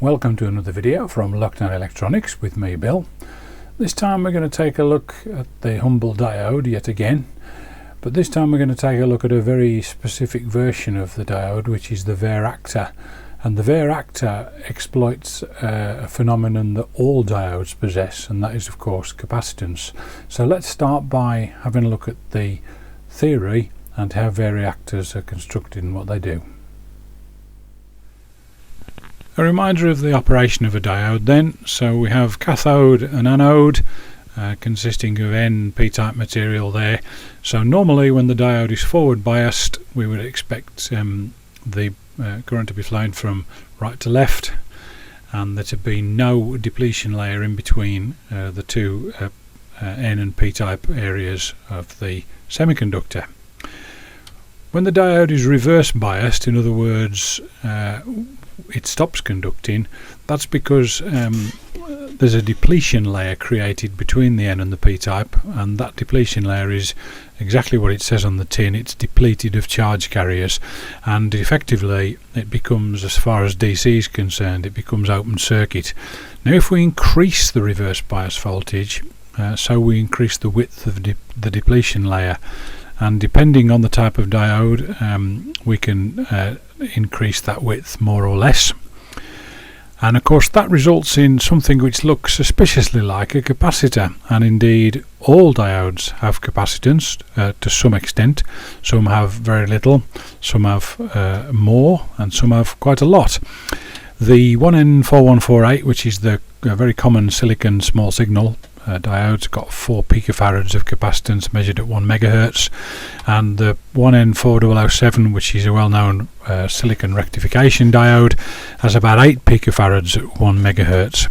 Welcome to another video from Lockdown Electronics with me, Bill. This time we're going to take a look at the humble diode yet again, but this time we're going to take a look at a very specific version of the diode, which is the Varactor. And the Varactor exploits a phenomenon that all diodes possess, and that is of course capacitance. So let's start by having a look at the theory and how Varactors are constructed and what they do. A reminder of the operation of a diode then. So we have cathode and anode consisting of N p-type material there. So normally when the diode is forward biased, we would expect the current to be flowing from right to left, and there to be no depletion layer in between the two N and p-type areas of the semiconductor. When the diode is reverse biased, in other words it stops conducting, that's because there's a depletion layer created between the N and the p-type, and that depletion layer is exactly what it says on the tin. It's depleted of charge carriers, and effectively it becomes, as far as DC is concerned, it becomes open circuit. Now if we increase the reverse bias voltage, so we increase the width of the depletion layer, and depending on the type of diode we can increase that width more or less, and of course that results in something which looks suspiciously like a capacitor. And indeed all diodes have capacitance to some extent. Some have very little, some have more, and some have quite a lot. The 1N4148, which is the very common silicon small signal diode's got 4 picofarads of capacitance measured at 1 megahertz, and the 1N4007, which is a well-known silicon rectification diode, has about 8 picofarads at 1 megahertz.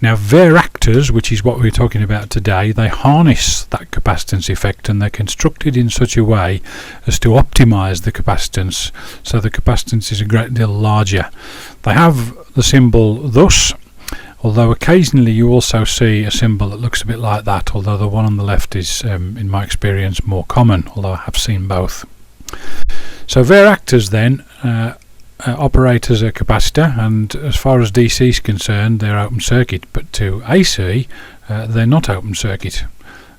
Now Varactors, which is what we're talking about today, they harness that capacitance effect, and they're constructed in such a way as to optimize the capacitance, so the capacitance is a great deal larger. They have the symbol thus, although occasionally you also see a symbol that looks a bit like that, although the one on the left is, in my experience, more common, although I have seen both. So Varactors then operate as a capacitor, and as far as DC is concerned they're open circuit, but to AC they're not open circuit,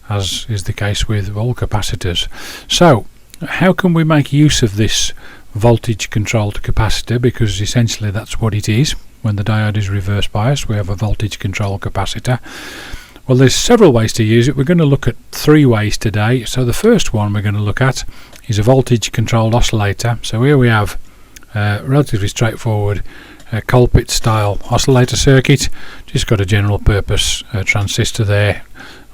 as is the case with all capacitors. So how can we make use of this voltage controlled capacitor, because essentially that's what it is. When the diode is reverse biased, we have a voltage control capacitor. Well, there's several ways to use it. We're going to look at 3 ways today. So the first one we're going to look at is a voltage controlled oscillator. So here we have a relatively straightforward Colpit style oscillator circuit. Just got a general purpose transistor there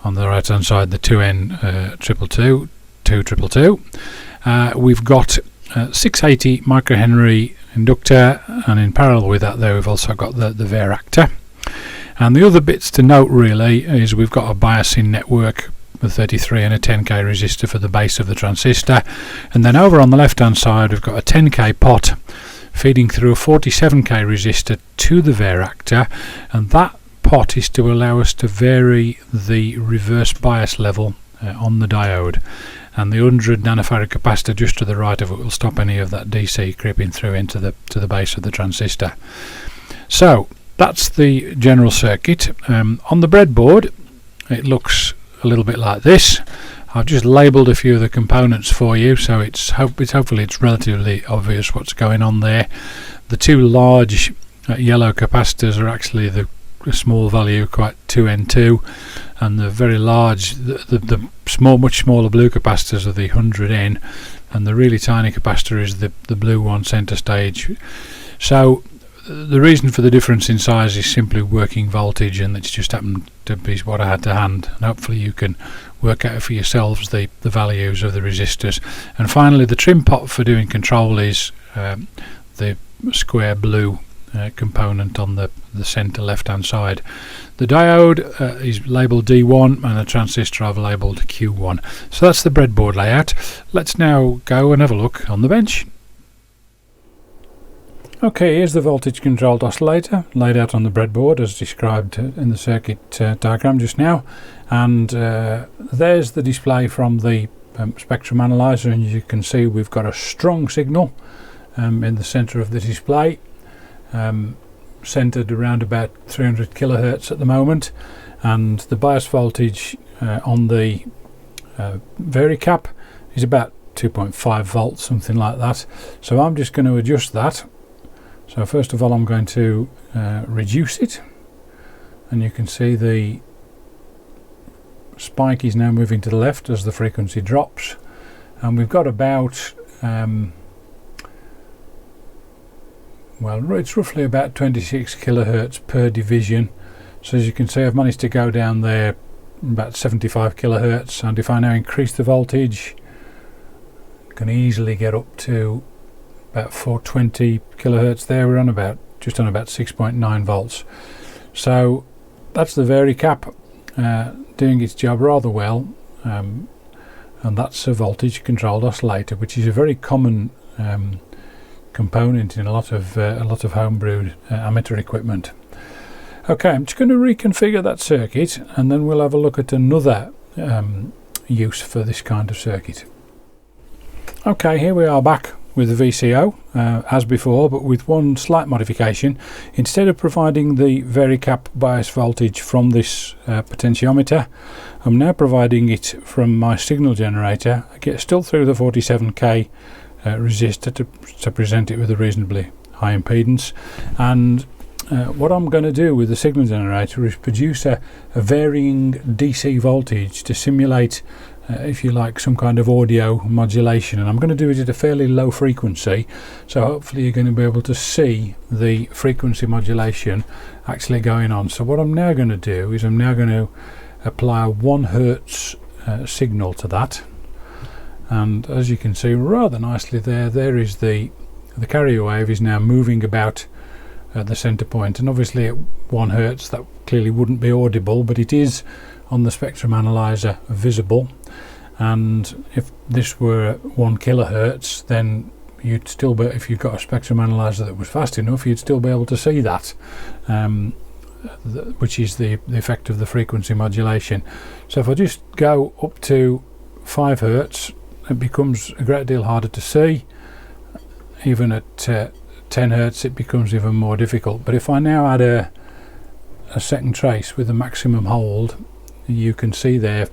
on the right hand side, the 2N222. We've got 680 microhenry inductor, and in parallel with that there we've also got the Varactor. And the other bits to note really is we've got a biasing network with 33 and a 10k resistor for the base of the transistor, and then over on the left hand side we've got a 10k pot feeding through a 47k resistor to the Varactor, and that pot is to allow us to vary the reverse bias level on the diode, and the 100 nanofarad capacitor just to the right of it will stop any of that DC creeping through into the base of the transistor. So that's the general circuit. On the breadboard it looks a little bit like this. I've just labelled a few of the components for you, so hopefully it's relatively obvious what's going on there. The 2 large yellow capacitors are actually the small value, quite 2N2, and the very large, the small, much smaller blue capacitors are the 100N, and the really tiny capacitor is the blue one, centre stage. So the reason for the difference in size is simply working voltage, and it's just happened to be what I had to hand, and hopefully you can work out for yourselves the values of the resistors. And finally the trim pot for doing control is the square blue component on the centre left hand side. The diode is labelled D1, and the transistor I've labelled Q1. So that's the breadboard layout. Let's now go and have a look on the bench. Okay, here's the voltage controlled oscillator laid out on the breadboard as described in the circuit diagram just now, and there's the display from the spectrum analyzer, and as you can see we've got a strong signal in the centre of the display. centered around about 300 kilohertz at the moment, and the bias voltage on the Varicap is about 2.5 volts, something like that. So I'm just going to adjust that. So first of all, I'm going to reduce it, and you can see the spike is now moving to the left as the frequency drops, and we've got about well, it's roughly about 26 kilohertz per division. So as you can see, I've managed to go down there about 75 kilohertz, and if I now increase the voltage, I can easily get up to about 420 kilohertz there. We're on just on about 6.9 volts. So that's the Varicap doing its job rather well, and that's a voltage controlled oscillator, which is a very common component in a lot of homebrewed amateur equipment. Okay, I'm just going to reconfigure that circuit, and then we'll have a look at another use for this kind of circuit. Okay, here we are back with the VCO as before, but with one slight modification. Instead of providing the Varicap bias voltage from this potentiometer, I'm now providing it from my signal generator. I get still through the 47k resistor to present it with a reasonably high impedance, and what I'm going to do with the signal generator is produce a varying DC voltage to simulate, if you like, some kind of audio modulation, and I'm going to do it at a fairly low frequency, so hopefully you're going to be able to see the frequency modulation actually going on. So what I'm now going to do is I'm now going to apply a 1 Hertz signal to that, and as you can see rather nicely there is the carrier wave is now moving about the center point, and obviously at 1 Hertz that clearly wouldn't be audible, but it is on the spectrum analyzer visible. And if this were 1 kilohertz, then you'd still be, if you've got a spectrum analyzer that was fast enough, you'd still be able to see that, which is the effect of the frequency modulation. So if I just go up to 5 Hertz, it becomes a great deal harder to see. Even at 10 Hertz it becomes even more difficult. But if I now add a second trace with a maximum hold, you can see there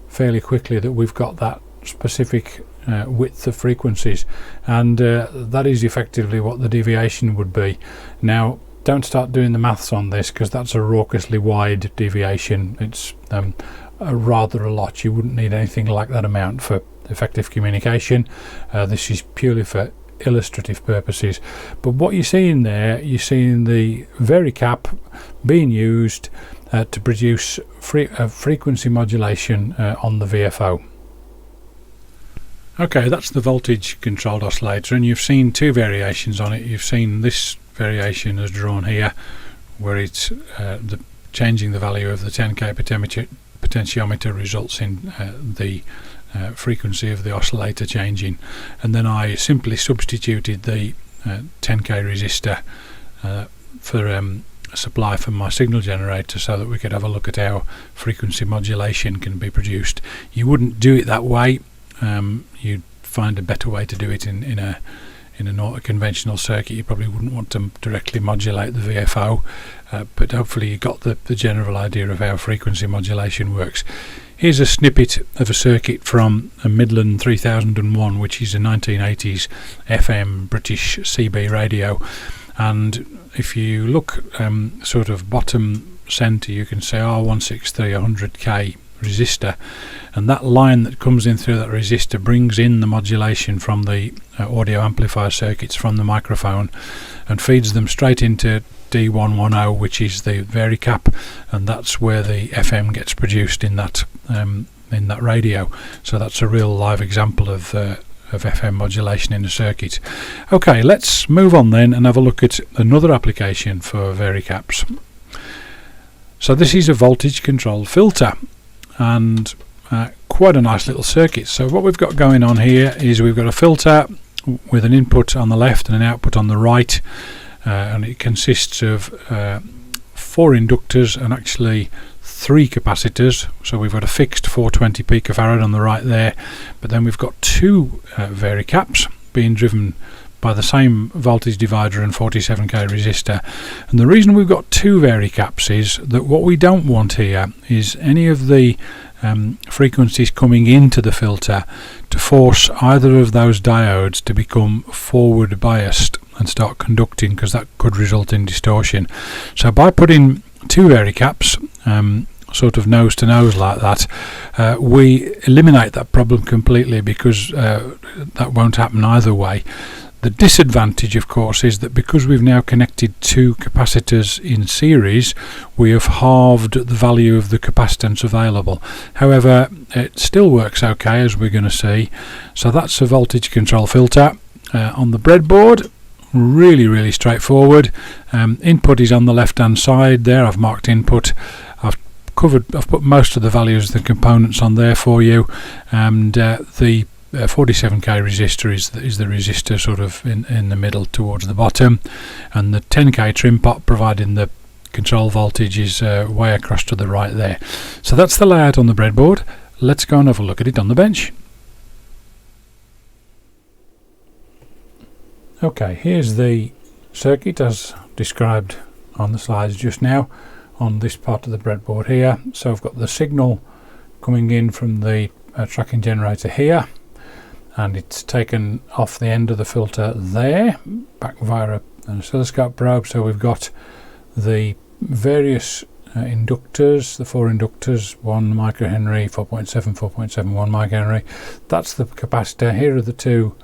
fairly quickly that we've got that specific width of frequencies, and that is effectively what the deviation would be. Now don't start doing the maths on this, because that's a raucously wide deviation. It's rather a lot. You wouldn't need anything like that amount for effective communication. This is purely for illustrative purposes, but what you're seeing there, you're seeing the Varicap being used to produce frequency modulation on the VFO. Okay, that's the voltage controlled oscillator, and you've seen two variations on it. You've seen this variation as drawn here, where it's changing the value of the 10k potentiometer results in the frequency of the oscillator changing, and then I simply substituted the 10k resistor for a supply from my signal generator, so that we could have a look at how frequency modulation can be produced. You wouldn't do it that way. You'd find a better way to do it in a conventional circuit. You probably wouldn't want to directly modulate the VFO, but hopefully you got the general idea of how frequency modulation works. Here's a snippet of a circuit from a Midland 3001, which is a 1980s FM British CB radio, and if you look sort of bottom centre, you can see R163 100k resistor, and that line that comes in through that resistor brings in the modulation from the audio amplifier circuits from the microphone and feeds them straight into D110, which is the Varicap, and that's where the FM gets produced in that radio. So that's a real live example of FM modulation in a circuit. Okay, let's move on then and have a look at another application for Varicaps. So this is a voltage controlled filter, and quite a nice little circuit. So what we've got going on here is we've got a filter with an input on the left and an output on the right, and it consists of 4 inductors and actually 3 capacitors. So we've got a fixed 420 picofarad on the right there, but then we've got 2 Varicaps being driven by the same voltage divider and 47k resistor. And the reason we've got two varicaps is that what we don't want here is any of the frequencies coming into the filter to force either of those diodes to become forward biased and start conducting, because that could result in distortion. So by putting two varicaps sort of nose to nose like that, we eliminate that problem completely, because that won't happen either way. The disadvantage, of course, is that because we've now connected two capacitors in series, we have halved the value of the capacitance available. However, it still works okay, as we're going to see. So that's a voltage control filter. On the breadboard, really straightforward. Input is on the left hand side there. I've marked input. I've put most of the values of the components on there for you, and the 47k resistor is the resistor sort of in the middle towards the bottom, and the 10k trim pot providing the control voltage is way across to the right there. So that's the layout on the breadboard. Let's go and have a look at it on the bench. Okay, here's the circuit as described on the slides just now on this part of the breadboard here. So I've got the signal coming in from the tracking generator here, and it's taken off the end of the filter there back via an oscilloscope probe. So we've got the various inductors, the four inductors, 1 microhenry, 4.7, 4.71 microhenry. That's the capacitor. Here are the two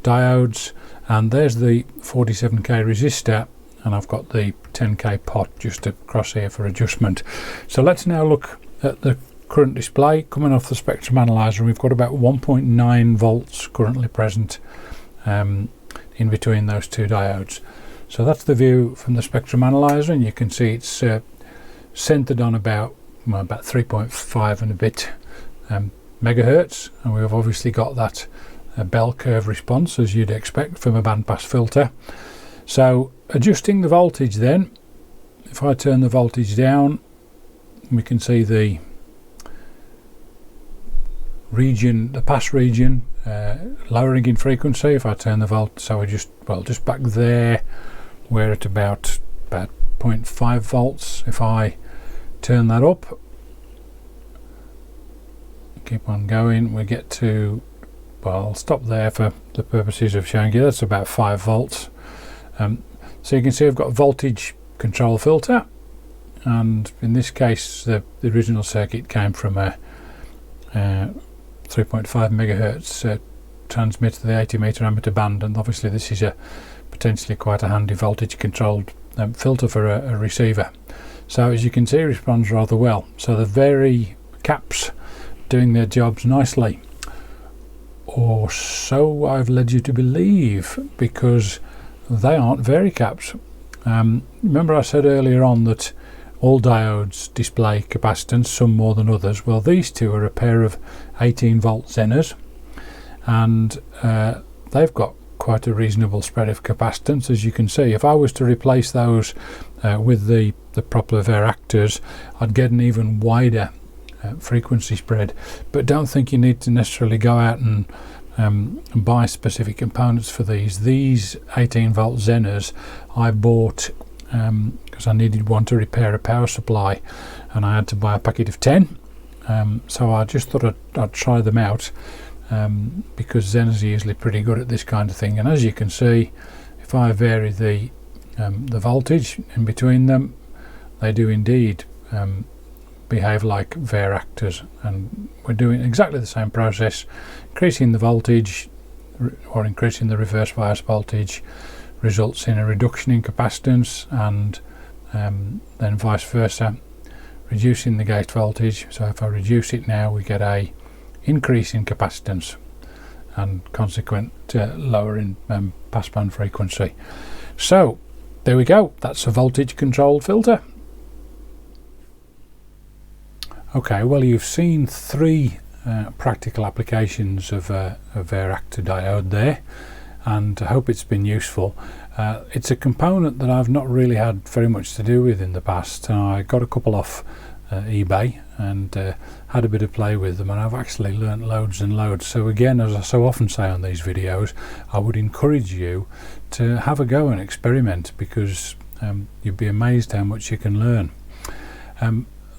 diodes, and there's the 47k resistor, and I've got the 10k pot just across here for adjustment. So let's now look at the current display coming off the spectrum analyzer. We've got about 1.9 volts currently present in between those two diodes. So that's the view from the spectrum analyzer, and you can see it's centered on about 3.5 and a bit megahertz, and we've obviously got that bell curve response as you'd expect from a bandpass filter. So adjusting the voltage then, if I turn the voltage down, we can see the region, the pass region, lowering in frequency. If I turn the volt, so just back there, we're at about 0.5 volts. If I turn that up, keep on going, we get to, well, I'll stop there for the purposes of showing you, that's about 5 volts. So you can see I've got a voltage control filter, and in this case the original circuit came from a 3.5 megahertz transmitter, the 80 meter ammeter band, and obviously this is a potentially quite a handy voltage controlled filter for a receiver. So as you can see, it responds rather well. So the vari caps doing their jobs nicely, or so I've led you to believe, because they aren't varicaps. Remember I said earlier on that all diodes display capacitance, some more than others. Well, these two are a pair of 18 volt Zeners, and they've got quite a reasonable spread of capacitance, as you can see. If I was to replace those with the proper Varactors, I'd get an even wider frequency spread. But don't think you need to necessarily go out and buy specific components for these. These 18 volt Zeners I bought because I needed one to repair a power supply, and I had to buy a packet of 10. So I just thought I'd try them out, because Zeners are usually pretty good at this kind of thing. And as you can see, if I vary the voltage in between them, they do indeed behave like Varactors, and we're doing exactly the same process. Increasing the voltage or increasing the reverse bias voltage results in a reduction in capacitance, and then vice versa, reducing the gate voltage. So if I reduce it now, we get a increase in capacitance and consequent lowering passband frequency. So there we go, that's a voltage controlled filter. Okay, well, you've seen three practical applications of a Varactor diode there, and I hope it's been useful. It's a component that I've not really had very much to do with in the past. I got a couple off eBay, and had a bit of play with them, and I've actually learnt loads and loads. So again, as I so often say on these videos, I would encourage you to have a go and experiment, because you'd be amazed how much you can learn.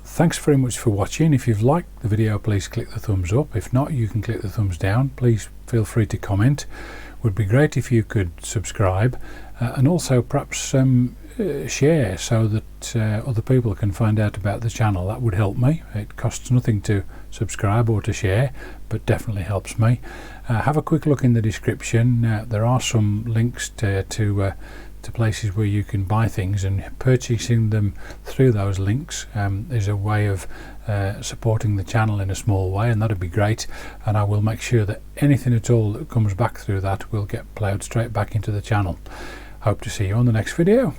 Thanks very much for watching. If you've liked the video, please click the thumbs up. If not, you can click the thumbs down. Please feel free to comment. Would be great if you could subscribe, and also perhaps share, so that other people can find out about the channel. That would help me. It costs nothing to subscribe or to share, but definitely helps me. Have a quick look in the description. There are some links to places where you can buy things, and purchasing them through those links is a way of supporting the channel in a small way, and that'd be great. And I will make sure that anything at all that comes back through that will get ploughed straight back into the channel. Hope to see you on the next video.